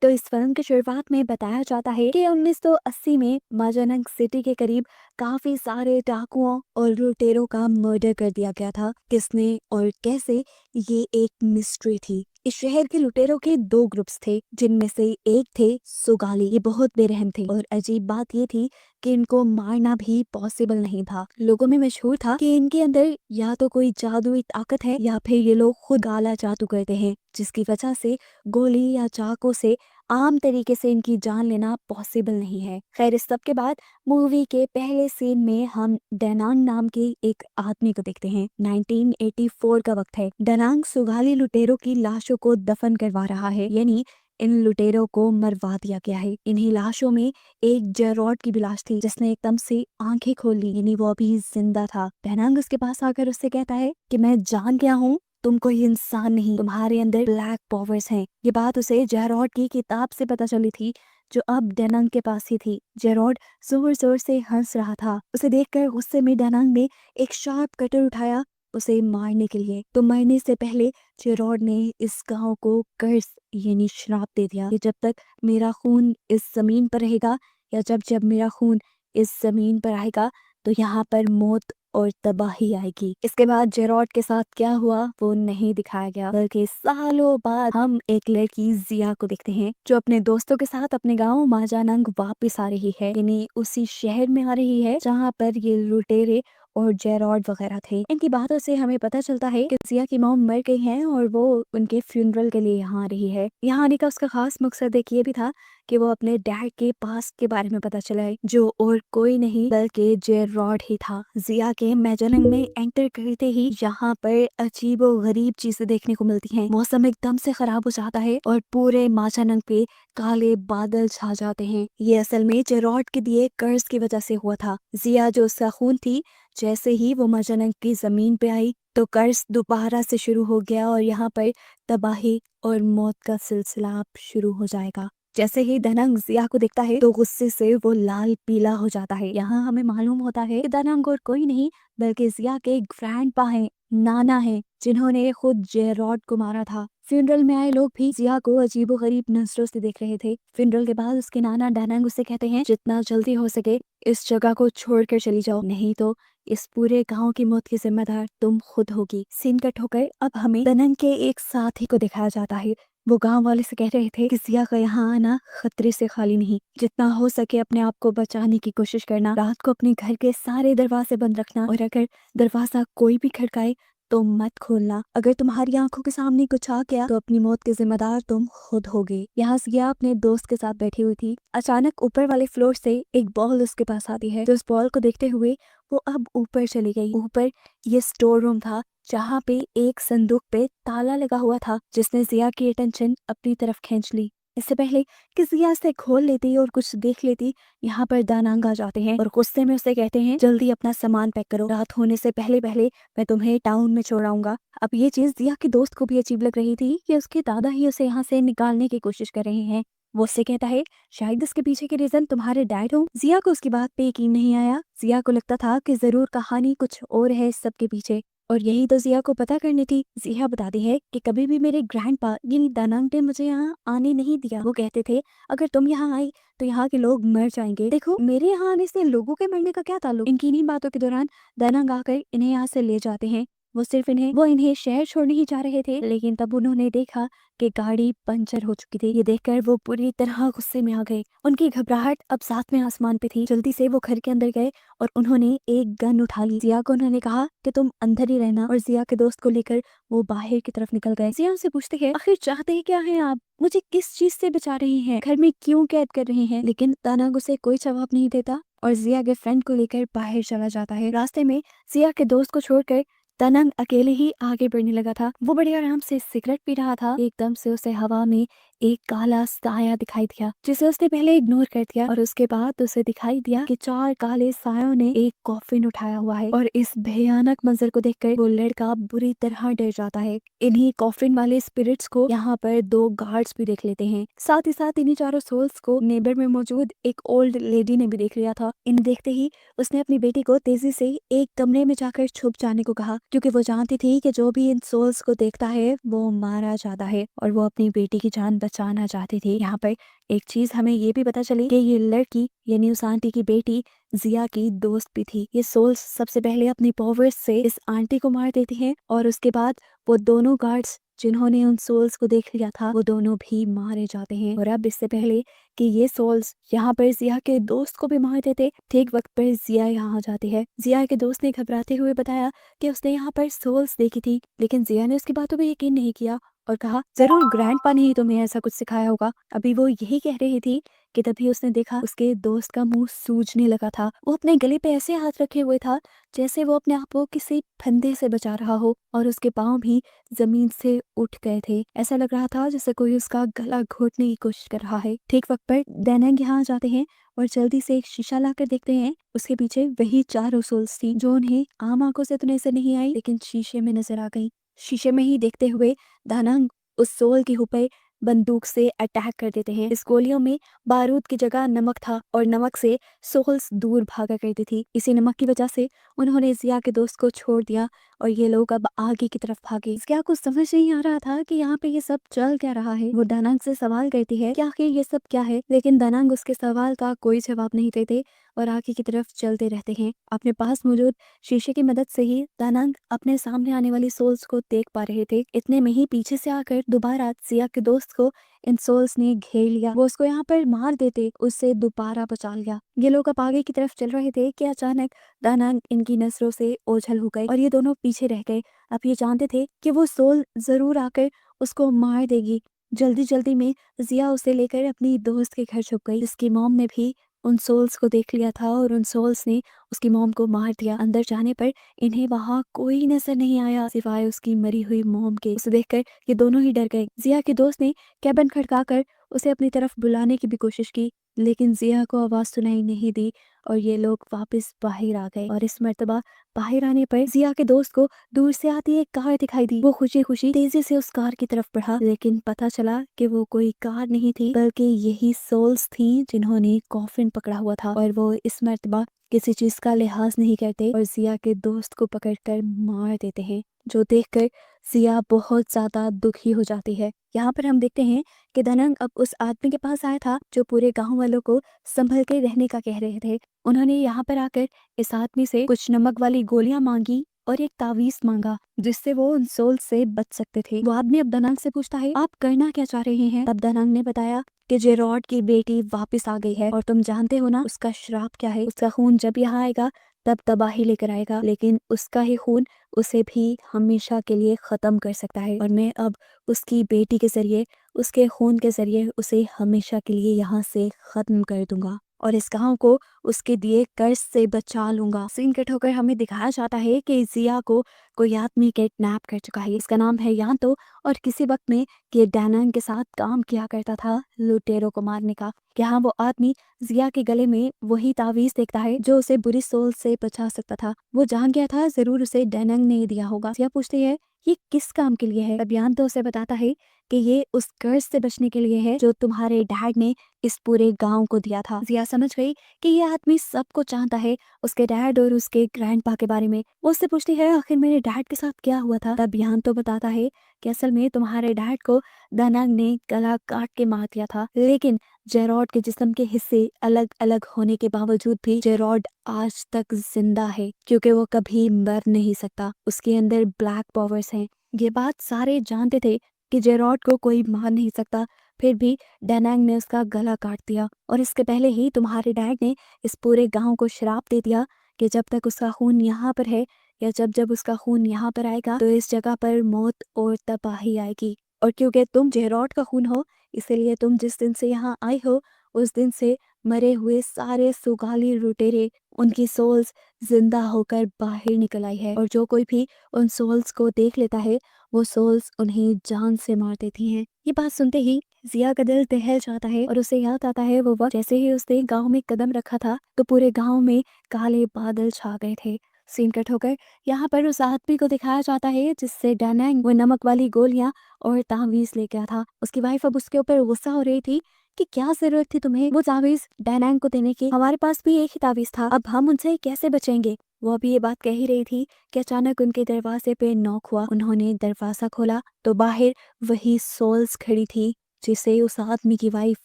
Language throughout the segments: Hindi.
तो इस फिल्म की शुरुआत में बताया जाता है कि 1980 में माजानंग सिटी के करीब काफी सारे डाकुओं और लुटेरों का मर्डर कर दिया गया था। किसने और कैसे, ये एक मिस्ट्री थी। इस शहर के लुटेरों के दो ग्रुप्स थे, जिनमें से एक थे सुगाली। ये बहुत बेरहम थे और अजीब बात ये थी कि इनको मारना भी पॉसिबल नहीं था। लोगों में मशहूर था कि इनके अंदर या तो कोई जादुई ताकत है या फिर ये लोग खुद काला जादू करते हैं, जिसकी वजह से गोली या चाकू से आम तरीके से इनकी जान लेना पॉसिबल नहीं है। खैर, इस सब के बाद मूवी के पहले सीन में हम डेनांग नाम के एक आदमी को देखते हैं। 1984 का वक्त है। डेनांग सुगाली लुटेरों की लाशों को दफन करवा रहा है, यानी इन लुटेरों को मरवा दिया गया है। इन्हीं लाशों में एक जेरॉड की भी लाश थी, जिसने एकदम से आंखें खोल ली, यानी वो अभी जिंदा था। डेनांग उसके पास आकर उससे कहता है कि मैं जान गया हूँ, तुम कोई इंसान नहीं, तुम्हारे अंदर ब्लैक पावर्स हैं। ये बात उसे जेरॉड की किताब से पता चली थी, जो अब डेनांग के पास ही थी। जेरॉड जोर जोर से हंस रहा था। उसे देखकर गुस्से में डेनांग ने एक शार्प कटर उठाया उसे मारने के लिए। तो मरने से पहले जेरॉड ने इस गांव को कर्स यानी श्राप दे दिया कि जब तक मेरा खून इस जमीन पर रहेगा या जब जब मेरा खून इस जमीन पर आएगा तो यहाँ पर मौत और तबाही आएगी। इसके बाद जेरॉड के साथ क्या हुआ वो नहीं दिखाया गया, बल्कि सालों बाद हम एक लड़की जिया को देखते हैं, जो अपने दोस्तों के साथ अपने गांव माजानंग वापस आ रही है, यानी उसी शहर में आ रही है जहाँ पर ये लुटेरे और जेरॉड वगैरह थे। इनकी बातों से हमें पता चलता है कि जिया की मॉम मर गई हैं और वो उनके फ्यूनरल के लिए यहाँ आ रही है। यहाँ आने का उसका खास मकसद एक ये भी था कि वो अपने डैड के पास के बारे में पता चलाए, जो और कोई नहीं बल्कि जेरॉड ही था। जिया के मैजानंग में एंटर करते ही यहाँ पर अजीबो गरीब चीजें देखने को मिलती हैं। मौसम एकदम से खराब हो जाता है और पूरे माजानंग पे काले बादल छा जाते हैं। ये असल में जेरॉड के दिए कर्ज की वजह से हुआ था। जिया जो उसका खून थी, जैसे ही वो माजानंग की जमीन पे आई तो कर्ज दोबारा से शुरू हो गया और यहाँ पर तबाही और मौत का सिलसिला अब शुरू हो जाएगा। जैसे ही दनंग जिया को देखता है तो गुस्से से वो लाल पीला हो जाता है। यहाँ हमें मालूम होता है कि दनंग और कोई नहीं बल्कि जिया के ग्रैंडपा हैं, नाना हैं, जिन्होंने खुद जेरॉड को मारा था। फ्यूनरल में आए लोग भी जिया को अजीबो गरीब नजरों से देख रहे थे। फ्यूनरल के बाद उसके नाना डैनंग उसे कहते हैं, जितना जल्दी हो सके इस जगह को छोड़कर चली जाओ, नहीं तो इस पूरे गांव की मौत की जिम्मेदार तुम खुद होगी। सीन कट होकर अब हमें दनंग के एक साथी को दिखाया जाता है। वो गांव वाले से कह रहे थे कि जिया का यहाँ आना खतरे से खाली नहीं, जितना हो सके अपने आप को बचाने की कोशिश करना, रात को अपने घर के सारे दरवाजे बंद रखना और अगर दरवाजा कोई भी खड़काए तो मत खोलना। अगर तुम्हारी आंखों के सामने कुछ आ गया तो अपनी मौत के जिम्मेदार तुम खुद होगे। यहाँ जिया अपने दोस्त के साथ बैठी हुई थी। अचानक ऊपर वाले फ्लोर से एक बॉल उसके पास आती है। तो उस बॉल को देखते हुए वो अब ऊपर चली गई। ऊपर ये स्टोर रूम था, जहाँ पे एक संदूक पे ताला लगा हुआ था, जिसने जिया की अटेंशन अपनी तरफ खींच ली। इससे पहले कि जिया इसे खोल लेती और कुछ देख लेती, यहाँ पर दानांग आ जाते हैं और गुस्से में उसे कहते हैं, जल्दी अपना सामान पैक करो, रात होने से पहले पहले मैं तुम्हें टाउन में छोड़ आऊंगा। अब ये चीज जिया के दोस्त को भी अजीब लग रही थी कि उसके दादा ही उसे यहाँ से निकालने की कोशिश कर रहे हैं। वो उससे कहता है, शायद इसके पीछे के रीजन तुम्हारे डैड हो। जिया को उसकी बात पे यकीन नहीं आया। जिया को लगता था कि जरूर कहानी कुछ और है इस सब के पीछे, और यही तो जिया को पता करनी थी। जिया बताती है कि कभी भी मेरे ग्रैंडपा यानी दानांग ने मुझे यहाँ आने नहीं दिया। वो कहते थे, अगर तुम यहाँ आई तो यहाँ के लोग मर जाएंगे। देखो, मेरे यहाँ आने से लोगों के मरने का क्या ताल्लुक। इनकी इन्हीं बातों के दौरान दानांग आकर इन्हें यहाँ से ले जाते हैं। वो इन्हें शहर छोड़ने ही जा रहे थे, लेकिन तब उन्होंने देखा कि गाड़ी पंचर हो चुकी थी। ये देखकर वो पूरी तरह गुस्से में आ गए। उनकी घबराहट अब साथ में आसमान पे थी। जल्दी से वो घर के अंदर गए और उन्होंने एक गन उठा ली। जिया को उन्होंने कहा कि तुम अंदर ही रहना, और जिया के दोस्त को लेकर वो बाहर की तरफ निकल गए। जिया उनसे पूछते हैं, आखिर चाहते ही क्या हैं आप, मुझे किस चीज से बचा रही हैं, घर में क्यों कैद कर रहे हैं। लेकिन दानांग उसे कोई जवाब नहीं देता और जिया के फ्रेंड को लेकर बाहर चला जाता है। रास्ते में जिया के दोस्त को छोड़कर दानांग अकेले ही आगे बढ़ने लगा था। वो बड़े आराम से सिगरेट पी रहा था। एकदम से उसे हवा में एक काला साया दिखाई दिया, जिसे उसने पहले इग्नोर कर दिया, और उसके बाद उसे दिखाई दिया कि चार काले सायों ने एक कॉफिन उठाया हुआ है। और इस भयानक मंजर को देखकर वो लड़का बुरी तरह डर जाता है। इन्हीं कॉफिन वाले स्पिरिट्स को यहाँ पर दो गार्ड्स भी देख लेते हैं। साथ ही साथ इन्हीं चारों सोल्स को नेबर में मौजूद एक ओल्ड लेडी ने भी देख लिया था। इन्हें देखते ही उसने अपनी बेटी को तेजी से एक कमरे में जाकर छुप जाने को कहा, क्योंकि वो जानती थी कि जो भी इन सोल्स को देखता है वो मारा जाता है और वो अपनी बेटी की जान बचाना चाहती थी। यहाँ पर एक चीज हमें ये भी पता चली कि ये लड़की यानी उस आंटी की बेटी जिया की दोस्त भी थी। ये सोल्स सबसे पहले अपनी पावर्स से इस आंटी को मार देती हैं और उसके बाद वो दोनों गार्ड्स जिन्होंने उन सोल्स को देख लिया था वो दोनों भी मारे जाते हैं। और अब इससे पहले कि ये सोल्स यहाँ पर जिया के दोस्त को भी मार देते, ठीक वक्त पर जिया यहाँ आ जाती है। जिया के दोस्त ने घबराते हुए बताया कि उसने यहाँ पर सोल्स देखी थी, लेकिन जिया ने उसकी बातों पर यकीन नहीं किया और कहा जरूर ग्रैंडपा ने ही तुम्हें ऐसा कुछ सिखाया होगा। अभी वो यही कह रही थी कि तभी उसने देखा उसके दोस्त का मुंह सूजने लगा था। वो अपने गले पे ऐसे हाथ रखे हुए था जैसे वो अपने आप को किसी फंदे से बचा रहा हो और उसके पांव भी जमीन से उठ गए थे। ऐसा लग रहा था जैसे कोई उसका गला घोटने की कोशिश कर रहा है। ठीक वक्त पर डैनंग यहाँ आ जाते हैं और जल्दी से एक शीशा लाकर देखते हैं। उसके पीछे वही 4 रसूल्स थी जो उन्हें आम आंखों से तो नजर नहीं आई लेकिन शीशे में नजर आ गई। शीशे में ही देखते हुए दानंग उस सोल के ऊपर बंदूक से अटैक कर देते हैं। इस गोलियों में बारूद की जगह नमक था और नमक से सोल्स दूर भागा करती थी। इसी नमक की वजह से उन्होंने जिया के दोस्त को छोड़ दिया और ये लोग अब आगे की तरफ भागे। जिया को समझ नहीं आ रहा था कि यहाँ पे ये सब चल क्या रहा है। वो दानंग से सवाल करती है कि आखिर ये सब क्या है, लेकिन दानंग उसके सवाल का कोई जवाब नहीं देते और आगे की तरफ चलते रहते हैं। अपने पास मौजूद शीशे की मदद से ही दानंग अपने सामने आने वाली सोल्स को देख पा रहे थे। इतने में ही पीछे से आकर दोबारा जिया के दोस्त को इन सोल्स ने घेर लिया। वो उसको यहाँ पर मार देते उससे दोबारा बचा लिया। ये लोग अब आगे की तरफ चल रहे थे कि अचानक दानंग इनकी नजरों से ओझल हो गए और ये दोनों पीछे रह गए। अब ये जानते थे कि वो सोल जरूर आकर उसको मार देगी। जल्दी जल्दी में जिया उसे लेकर अपनी दोस्त के घर छुप गई। जिसकी मॉम ने भी उन सोल्स को देख लिया था और उन सोल्स ने उसकी मॉम को मार दिया। अंदर जाने पर इन्हें वहां कोई नजर नहीं आया सिवाय उसकी मरी हुई मॉम के। उसे देखकर ये दोनों ही डर गए। जिया के दोस्त ने कैबिन खड़काकर उसे अपनी तरफ बुलाने की भी कोशिश की लेकिन जिया को आवाज सुनाई नहीं दी और ये लोग वापस बाहर आ गए। और इस मर्तबा बाहर आने पर जिया के दोस्त को दूर से आती एक कार दिखाई दी। वो खुशी खुशी तेजी से उस कार की तरफ बढ़ा लेकिन पता चला कि वो कोई कार नहीं थी बल्कि यही सोल्स थी जिन्होंने कॉफिन पकड़ा हुआ था। और वो इस मर्तबा किसी चीज का लिहाज नहीं करते और जिया के दोस्त को पकड़कर मार देते हैं, जो देखकर जिया बहुत ज्यादा दुखी हो जाती है। यहाँ पर हम देखते हैं कि दानंग अब उस आदमी के पास आया था जो पूरे गांव वालों को संभल के रहने का कह रहे थे। उन्होंने यहाँ पर आकर इस आदमी से कुछ नमक वाली गोलियां मांगी और एक तावीज मांगा जिससे वो उन सोल से बच सकते थे। वो आदमी अब दानंग से पूछता है आप करना क्या चाह रहे हैं। तब दानंग ने बताया कि जेरॉड की बेटी वापस आ गई है और तुम जानते हो ना उसका श्राप क्या है। उसका खून जब यहाँ आएगा तब तबाही लेकर आएगा, लेकिन उसका ही खून उसे भी हमेशा के लिए खत्म कर सकता है और मैं अब उसकी बेटी के जरिए उसके खून के जरिए उसे हमेशा के लिए यहाँ से खत्म कर दूंगा और इस गांव को उसके दिए कर्ज से बचा लूंगा। सीन कट होकर हमें दिखाया जाता है कि जिया को कोई आदमी किडनैप कर चुका है। इसका नाम है यांतो और किसी वक्त में ये डैनंग के साथ काम किया करता था लुटेरों को मारने का। यहाँ वो आदमी जिया के गले में वही तावीज देखता है जो उसे बुरी सोल से बचा सकता था। वो जान गया था जरूर उसे डैनंग ने दिया होगा। जिया पूछती है ये किस काम के लिए है। तब यांतो उसे बताता है कि ये उस कर्ज से बचने के लिए है जो तुम्हारे डैड ने इस पूरे गांव को दिया था। जिया समझ गई कि ये आदमी सबको जानता है उसके डैड और उसके ग्रैंडपा के बारे में। वो उससे पूछती है आखिर मेरे डैड के साथ क्या हुआ था। तब यांतो बताता है कि असल में तुम्हारे डैड को दानंग ने गला काट के मार दिया था, लेकिन जेरॉड के जिस्म के हिस्से अलग अलग होने के बावजूद भी जेरॉड आज तक जिंदा है क्योंकि वो कभी मर नहीं सकता। उसके अंदर ब्लैक पावर्स हैं। ये बात सारे जानते थे कि जेरॉड को कोई मार नहीं सकता, फिर भी डैनंग ने उसका गला काट दिया और इसके पहले ही तुम्हारे डैड ने इस पूरे गांव को श्राप दे दिया कि जब तक उसका खून यहाँ पर है या जब जब उसका खून यहाँ पर आएगा तो इस जगह पर मौत और तबाही आएगी। और क्योंकि तुम जेरॉड का खून हो इसलिए तुम जिस दिन से यहाँ आए हो उस दिन से मरे हुए सारे सुगाली लुटेरे उनकी सोल्स जिंदा होकर बाहर निकल आई है और जो कोई भी उन सोल्स को देख लेता है वो सोल्स उन्हें जान से मार देती हैं। ये बात सुनते ही जिया का दिल दहल जाता है और उसे याद आता है वो वक्त जैसे ही उसने गांव में कदम रखा था तो पूरे गांव में काले बादल छा गए थे। सीन कट होकर यहाँ पर उस आदमी को दिखाया जाता है जिससे डैनंग वो नमक वाली गोलियां और तावीज ले गया था। उसकी वाइफ अब उसके ऊपर गुस्सा हो रही थी कि क्या जरूरत थी तुम्हें वो तावीज डैनंग को देने की, हमारे पास भी एक ही तावीज था, अब हम उनसे कैसे बचेंगे। वो अभी ये बात कह ही रही थी कि अचानक उनके दरवाजे पे नॉक हुआ। उन्होंने दरवाजा खोला तो बाहर वही सोल्स खड़ी थी जिसे उस आदमी की वाइफ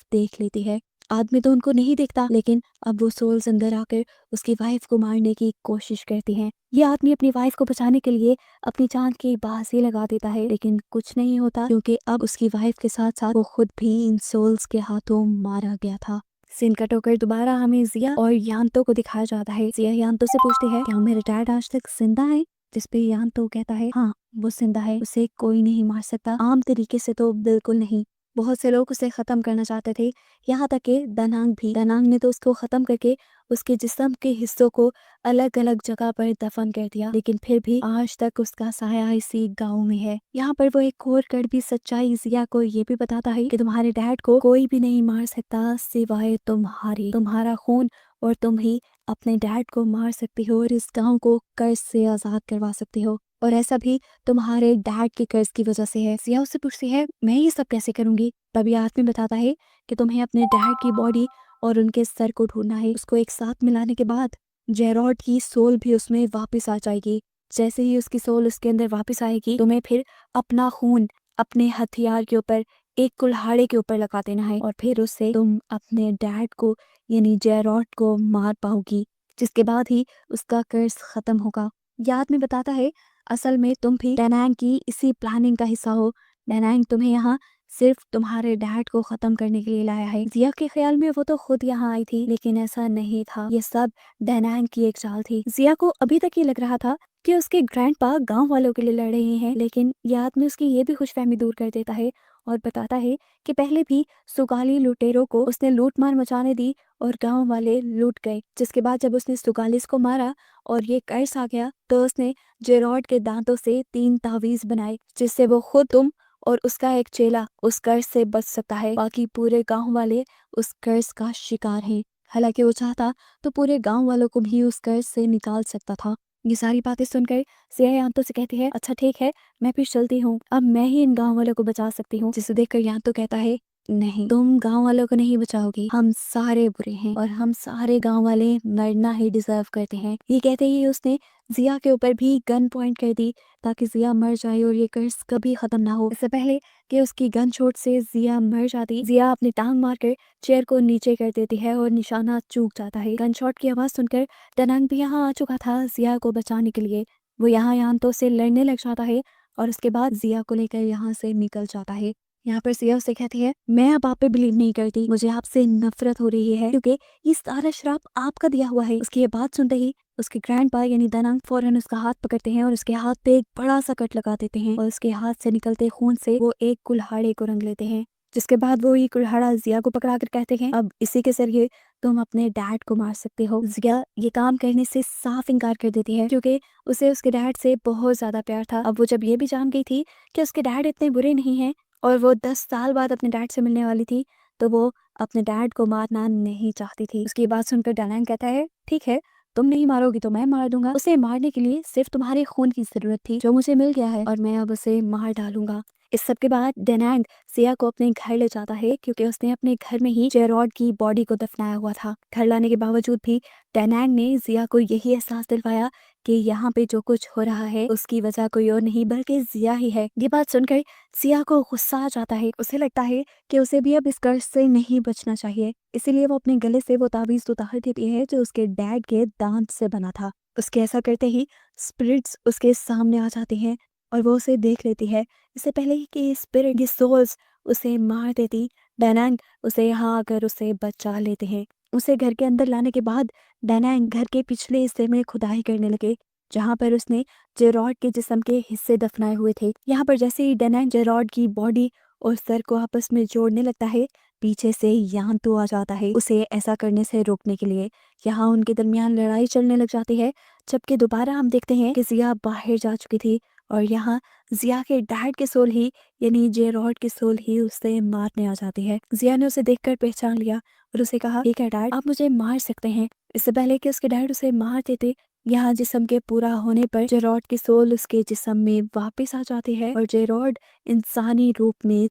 देख लेती है। आदमी तो उनको नहीं देखता, लेकिन अब वो सोल्स अंदर आकर उसकी वाइफ को मारने की कोशिश करती हैं। ये आदमी अपनी वाइफ को बचाने के लिए अपनी जान की बाजी लगा देता है, लेकिन कुछ नहीं होता क्योंकि अब उसकी वाइफ के साथ साथ वो खुद भी इन सोल्स के हाथों मारा गया था। सीन कट होकर दोबारा हमें जिया और यान्तो को दिखाया जाता है। जिया यान्तो से पूछती है, क्या मेरे डैड आज तक जिंदा है? जिसपे यान्तो कहता है, हाँ वो जिंदा है, उसे कोई नहीं मार सकता। आम तरीके से तो बिल्कुल नहीं। बहुत से लोग उसे खत्म करना चाहते थे, यहाँ तक कि दनांग भी। दनांग ने तो उसको खत्म करके उसके जिस्म के हिस्सों को अलग अलग जगह पर दफन कर दिया, लेकिन फिर भी आज तक उसका साया इसी गांव में है। यहाँ पर वो एक और कड़वी सच्चाई जिया को ये भी बताता है कि तुम्हारे डैड को कोई भी नहीं मार सकता सिवाय तुम्हारी। तुम्हारा खून और तुम ही अपने डैड को मार सकती हो और इस गांव को कर्ज से आजाद करवा सकती हो, और ऐसा भी तुम्हारे डैड के कर्ज की वजह से है। जिया उससे पूछती है, मैं ये सब कैसे करूंगी? तभी आदमी बताता है कि तुम्हें अपने डैड की बॉडी और उनके सर को ढूंढना है। उसको एक साथ मिलाने के बाद जेरॉड की सोल भी उसमें वापस आ जाएगी। जैसे ही उसकी सोल उसके अंदर वापस आएगी, तुम्हें फिर अपना खून अपने हथियार के ऊपर, एक कुल्हाड़े के ऊपर लगा देना है, और फिर उससे तुम अपने डैड को यानी जेरॉड को मार पाओगी, जिसके बाद ही उसका कर्ज खत्म होगा। याद में बताता है, असल में तुम भी डेनांग की इसी प्लानिंग का हिस्सा हो। डेनांग तुम्हें यहाँ सिर्फ तुम्हारे डैड को खत्म करने के लिए लाया है। जिया के ख्याल में वो तो खुद यहाँ आई थी, लेकिन ऐसा नहीं था। ये सब डेनांग की एक चाल थी। जिया को अभी तक ये लग रहा था कि उसके ग्रैंडपा गांव वालों के लिए लड़ रहे हैं, लेकिन याद में उसकी ये भी खुशफहमी दूर कर देता है और बताता है कि पहले भी सुगाली लुटेरों को उसने लूट मार मचाने दी और गांव वाले लूट गए। जिसके बाद जब उसने सुगालिस को मारा और ये कर्ज आ गया, तो उसने जेरॉड के दांतों से 3 तावीज बनाए, जिससे वो खुद, तुम और उसका एक चेला उस कर्ज से बच सकता है। बाकी पूरे गांव वाले उस कर्ज का शिकार हैं। हालांकि वो चाहता तो पूरे गांव वालों को भी उस कर्ज से निकाल सकता था। ये सारी बातें सुनकर जिया यान्तो से कहती है, अच्छा ठीक है, मैं फिर चलती हूँ, अब मैं ही इन गांव वालों को बचा सकती हूँ। जिसे देखकर यान्तो कहता है, नहीं, तुम गांव वालों को नहीं बचाओगी, हम सारे बुरे हैं और हम सारे गांव वाले मरना ही डिजर्व करते हैं। ये कहते ही उसने जिया के ऊपर भी गन पॉइंट कर दी ताकि जिया मर जाए और ये कर्ज कभी खत्म ना हो। इससे पहले कि उसकी गन शॉट से जिया मर जाती, जिया अपनी टांग मारकर चेयर को नीचे कर देती है और निशाना चूक जाता है। गन शॉट की आवाज सुनकर दनांग भी यहाँ आ चुका था जिया को बचाने के लिए। वो यहाँ यान्तो से लड़ने लग जाता है और उसके बाद जिया को लेकर यहाँ से निकल जाता है। यहाँ पर जिया उसे कहती है, मैं अब आप पे बिलीव नहीं करती, मुझे आपसे नफरत हो रही है क्योंकि ये सारा श्राप आपका दिया हुआ है। उसकी ये बात सुनते ही उसके ग्रैंडपा यानी दनांग फौरन उसका हाथ पकड़ते हैं और उसके हाथ पे एक बड़ा सा कट लगा देते हैं और उसके हाथ से निकलते खून से वो एक कुल्हाड़े को रंग लेते हैं। जिसके बाद वो ये कुल्हाड़ा जिया को पकड़ा कर कहते हैं, अब इसी के जरिए तुम अपने डैड को मार सकते हो। जिया ये काम करने से साफ इनकार कर देती है क्योंकि उसे उसके डैड से बहुत ज्यादा प्यार था। अब वो जब ये भी जान गई थी कि उसके डैड इतने बुरे नहीं हैं और वो 10 साल बाद अपने डैड से मिलने वाली थी, तो वो अपने डैड को मारना नहीं चाहती थी। उसकी बात सुनकर डेनांग कहता है, ठीक है, तुम नहीं मारोगी तो मैं मार दूंगा। उसे मारने के लिए सिर्फ तुम्हारे खून की जरूरत थी जो मुझे मिल गया है और मैं अब उसे मार डालूंगा। इस सब के बाद डेनांग जिया को अपने घर ले जाता है क्योंकि उसने अपने घर में ही जेरॉड की बॉडी को दफनाया हुआ था। घर लाने के बावजूद भी डेनांग ने जिया को यही एहसास दिलवाया कि यहाँ पे जो कुछ हो रहा है उसकी वजह कोई और नहीं बल्कि जिया ही है। ये बात सुनकर जिया को गुस्सा आ जाता है। उसे लगता है कि उसे भी अब इस कर्ज से नहीं बचना चाहिए, इसीलिए वो अपने गले से वो ताबीज उतार देती है जो उसके डैड के दांत से बना था। उसके ऐसा करते ही स्पिरिट्स उसके सामने आ जाती हैं और वो उसे देख लेती है। इससे पहले कि स्पिरिट की सोल्स उसे मार देती, डेनांग उसे यहाँ आकर उसे बचा लेते हैं। उसे घर के अंदर लाने के बाद डेनांग घर के पिछले हिस्से में खुदाई करने लगे जहाँ पर उसने जेरॉड के जिस्म के हिस्से दफनाए हुए थे। यहाँ पर जैसे ही डेनांग जेरॉड की बॉडी और सर को आपस में जोड़ने लगता है, पीछे से यान्तो आ जाता है उसे ऐसा करने से रोकने के लिए। यहाँ उनके दरमियान लड़ाई चलने लग जाती है, जबकि दोबारा हम देखते हैं कि जिया बाहर जा चुकी थी और यहाँ जिया के डैड के सोल ही यानी जेरॉड की सोल ही उसे मारने आ जाती है। जिया ने उसे देखकर पहचान लिया और उसे कहा, ठीक है डैड, आप मुझे मार सकते हैं। इससे पहले कि उसके डैड उसे मार देते, यहाँ जिस्म के पूरा होने पर जेरॉड की सोल उसके जिस्म में वापस आ जाती है और जेरॉड इंसानी रूप में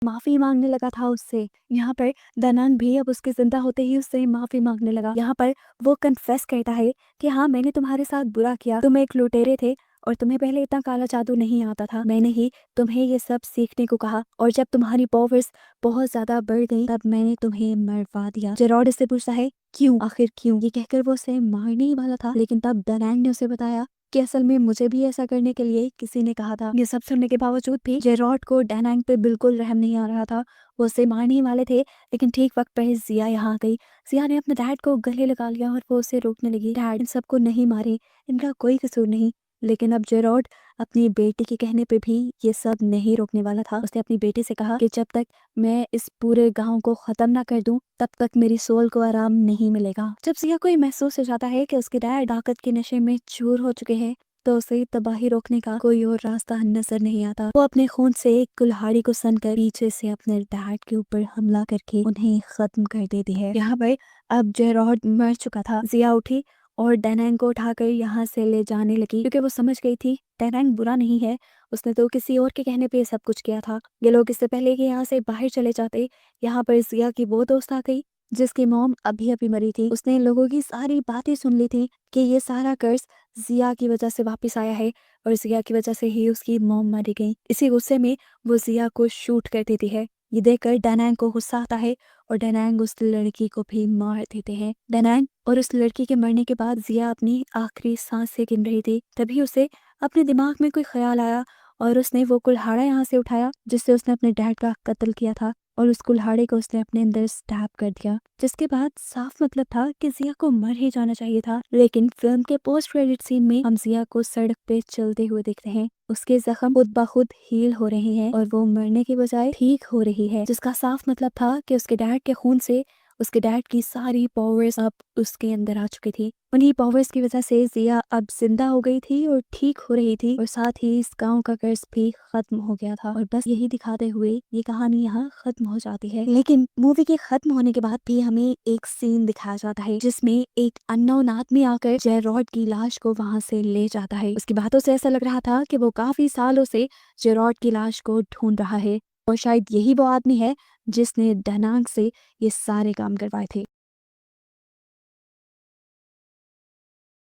माफी मांगने लगा था उससे। यहाँ पर दनांग भी अब उसके जिंदा होते ही उससे माफी मांगने लगा। यहाँ पर वो कन्फेस करता है कि हाँ, मैंने तुम्हारे साथ बुरा किया, तुम एक लुटेरे थे और तुम्हें पहले इतना काला जादू नहीं आता था, मैंने ही तुम्हें ये सब सीखने को कहा और जब तुम्हारी पावर्स बहुत ज्यादा बढ़ गई तब मैंने तुम्हें मरवा दिया। जेरॉड इससे पूछता है क्यों, आखिर क्यों? ये कहकर वो उसे मारने ही वाला था, लेकिन तब डैनांग ने उसे बताया कि असल में मुझे भी ऐसा करने के लिए किसी ने कहा था। ये सब सुनने के बावजूद भी जेरॉड को डैनांग पे बिल्कुल रहम नहीं आ रहा था। वो उसे मारने ही वाले थे, लेकिन ठीक वक्त पर जिया यहाँ आ गई। जिया ने अपने डैड को गले लगा लिया और वो उसे रोकने लगी। डैड, इन सबको नहीं मारे, इनका कोई कसूर नहीं। लेकिन अब जेरॉड अपनी बेटी के कहने पे भी ये सब नहीं रोकने वाला था। उसने अपनी बेटी से कहा कि जब तक मैं इस पूरे गांव को खत्म ना कर दूं तब तक मेरी सोल को आराम नहीं मिलेगा। जब जिया को ये महसूस हो जाता है कि उसके डैड ताकत के नशे में चूर हो चुके हैं तो उसे तबाही रोकने का कोई और रास्ता नजर नहीं आता। वो अपने खून से एक कुल्हाड़ी को सनकर पीछे से अपने डैड के ऊपर हमला करके उन्हें खत्म कर देती है। यहाँ पर अब जेरॉड मर चुका था। जिया उठी और डैनांग को उठाकर यहाँ से ले जाने लगी क्योंकि वो समझ गई थी डैनांग बुरा नहीं है, उसने तो किसी और के कहने पे सब कुछ किया था। ये लोग इससे पहले कि यहाँ से बाहर चले जाते, यहाँ पर जिया की वो दोस्त आ गई जिसकी मॉम अभी अभी मरी थी। उसने लोगों की सारी बातें सुन ली थी कि ये सारा कर्ज जिया की वजह से वापस आया है और जिया की वजह से ही उसकी मॉम मारी गई। इसी गुस्से में वो जिया को शूट कर देती है। ये देखकर डैनांग को गुस्सा आता है और डैनांग उस लड़की को भी मार देते हैं। डैनांग और उस लड़की के मरने के बाद जिया अपनी आखिरी सांसें गिन रही थी, तभी उसे अपने दिमाग में कोई ख्याल आया और उसने वो कुल्हाड़ा यहाँ से उठाया जिससे उसने अपने डैड का कत्ल किया था और उस कुल्हाड़े को उसने अपने अंदर स्टैब कर दिया, जिसके बाद साफ मतलब था कि जिया को मर ही जाना चाहिए था। लेकिन फिल्म के पोस्ट क्रेडिट सीन में हम जिया को सड़क पे चलते हुए देखते हैं। उसके जख्म खुद ब खुद हील हो रहे हैं और वो मरने की बजाय ठीक हो रही है, जिसका साफ मतलब था कि उसके डैड के खून से उसके डैड की सारी पावर्स अब उसके अंदर आ चुकी थी। उन्हीं पावर्स की वजह से जिया अब जिंदा हो गई थी और ठीक हो रही थी और साथ ही इस गांव का कर्ज भी खत्म हो गया था। और बस यही दिखाते हुए ये कहानी यहाँ खत्म हो जाती है। लेकिन मूवी के खत्म होने के बाद भी हमें एक सीन दिखाया जाता है जिसमें एक अननोन आदमी आकर जेरॉड की लाश को वहां से ले जाता है। उसकी बातों से ऐसा लग रहा था कि वो काफी सालों से जेरॉड की लाश को ढूंढ रहा है और शायद यही वो आदमी है जिसने डैनांग से ये सारे काम करवाए थे।